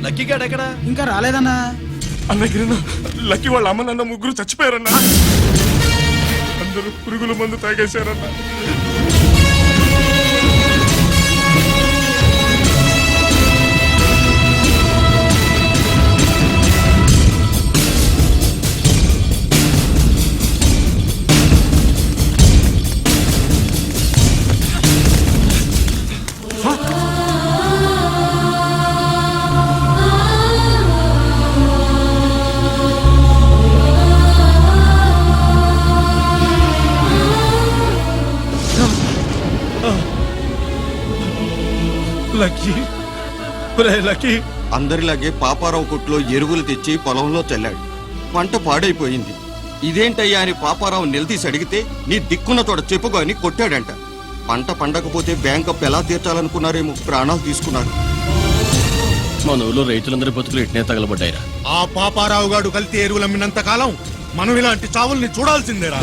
Lucky గాడు ఎక్కడా? ఇంకా రాలేదన్నా. అన్న గిరణ, లక్కీ వాళ్ళ అమ్మ నాన్న ముగ్గురు చచ్చిపోయారన్నా. అందరూ పురుగుల మందు తాగేశారన్నా. లక్కీ అందరిలాగే పాపారావు కొట్లో ఎరువులు తెచ్చి పొలంలో చల్లాడు. పంట పాడైపోయింది. ఇదేంటయ్యా అని పాపారావు నిలదీసి అడిగితే నీ దిక్కున్న తోట చెప్పుకో అని కొట్టాడంట. పంట పండకపోతే బ్యాంకప్ ఎలా తీర్చాలనుకున్నారేమో ప్రాణాలు తీసుకున్నారు. మన ఊళ్ళో రైతులందరి బతుకులు ఇట్నే తగలబడ్డాయిరా. ఆ పాపారావు గాడు కల్తీ ఎరువులు అమ్మినంత కాలం మనం ఇలాంటి చావుల్ని చూడాల్సిందేరా.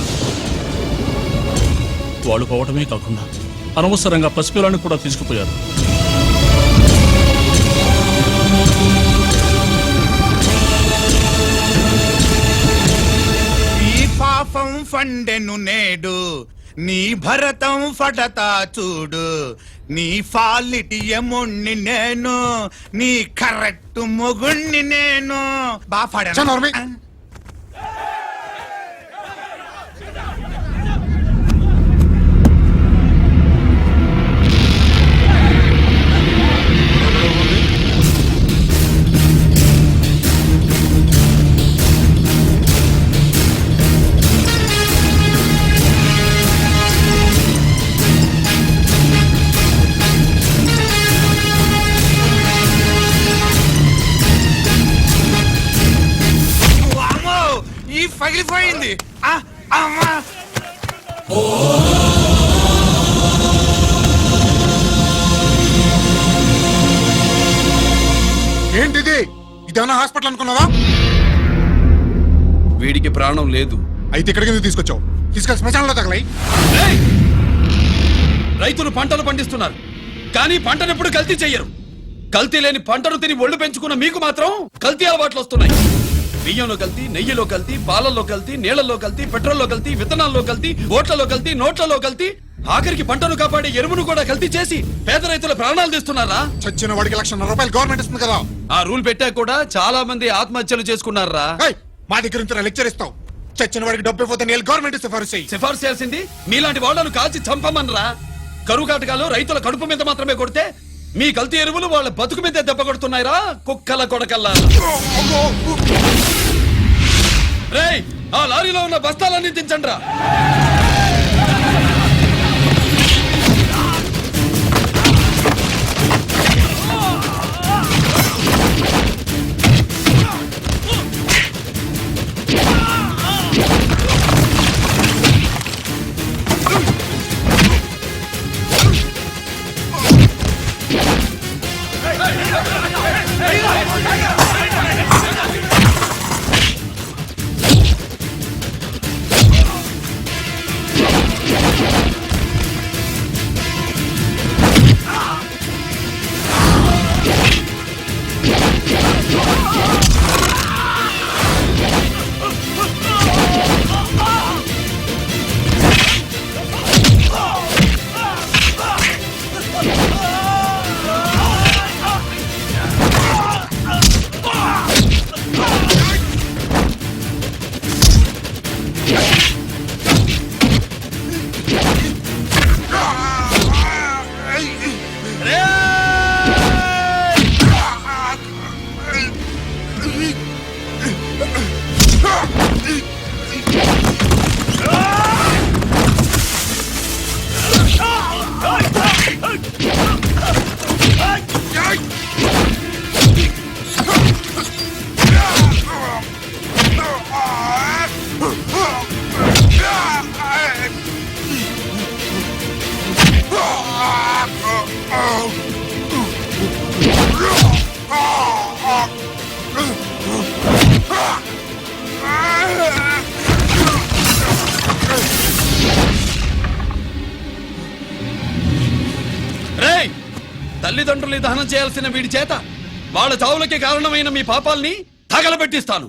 వాళ్ళు పోవటమే కాకుండా అనవసరంగా పసిపిల్లాన్ని కూడా తీసుకుపోయారు. ఈ పాపం ఫండెను నేడు, నీ భరతం ఫటతా చూడు. నీ ఫాలిటి ఎముణ్ణి నేను, నీ కరెక్ట్ మొగుణ్ణి నేను. బాగా పగిలిపోయింది. ఏంటిది? ఇదేమన్నా హాస్పిటల్ అనుకున్నావా? వీడికి ప్రాణం లేదు. అయితే ఇక్కడికి ఎందుకు తీసుకొచ్చావు? తీసుకెళ్ళి శ్మశానంలో తగలై. రైతులు పంటలు పండిస్తున్నారు, కానీ పంటను ఎప్పుడు కల్తీ చెయ్యరు. కల్తీ లేని పంటను తిని ఒళ్ళు పెంచుకున్న మీకు మాత్రం కల్తీ అలవాట్లు వస్తున్నాయి. బియ్యంలో కల్తీ, నెయ్యిలో కల్తీ, పాలల్లో కల్తీ, నీళ్లలో కల్తీ, పెట్రోల్లో కల్తీ, విత్తనాల్లో కల్తీ, ఓట్లలో కల్తీ, నోట్లలో కల్తీ, ఆఖరికి పంటను కాపాడే ఎరువును కూడా కల్తీ చేసి పేద రైతుల ప్రాణాలు తీస్తున్నారా? చచ్చిన వాడికి ₹1,00,000 గవర్నమెంట్ ఇస్తుంది కదా. ఆ రూల్ పెట్టా కూడా చాలా మంది ఆత్మహత్యలు చేసుకున్నారా? మా దగ్గర నుంచి లెక్చర్ ఇస్తావు. చచ్చిన వాడికి డబ్బు ఇవ్వతే నేను గవర్నమెంట్ సిఫార్సు చేయాల్సింది మీలాంటి వాళ్ళను కాల్చి చంపమనరా? కరువు కాటకాలు రైతుల కడుపు మీద మాత్రమే కొడితే మీ కల్తీ ఎరువులు వాళ్ళ బతుకు మీద దెబ్బ కొడుతున్నాయిరా కుక్కల కొడకల్లా. రేయ్, ఆ లారీలో ఉన్న బస్తాలన్నీ దించండి రా. తల్లిదండ్రులు దహనం చేయాల్సిన వీడి చేత వాళ్ళ చావులకి కారణమైన మీ పాపాల్ని తగలబెట్టిస్తాను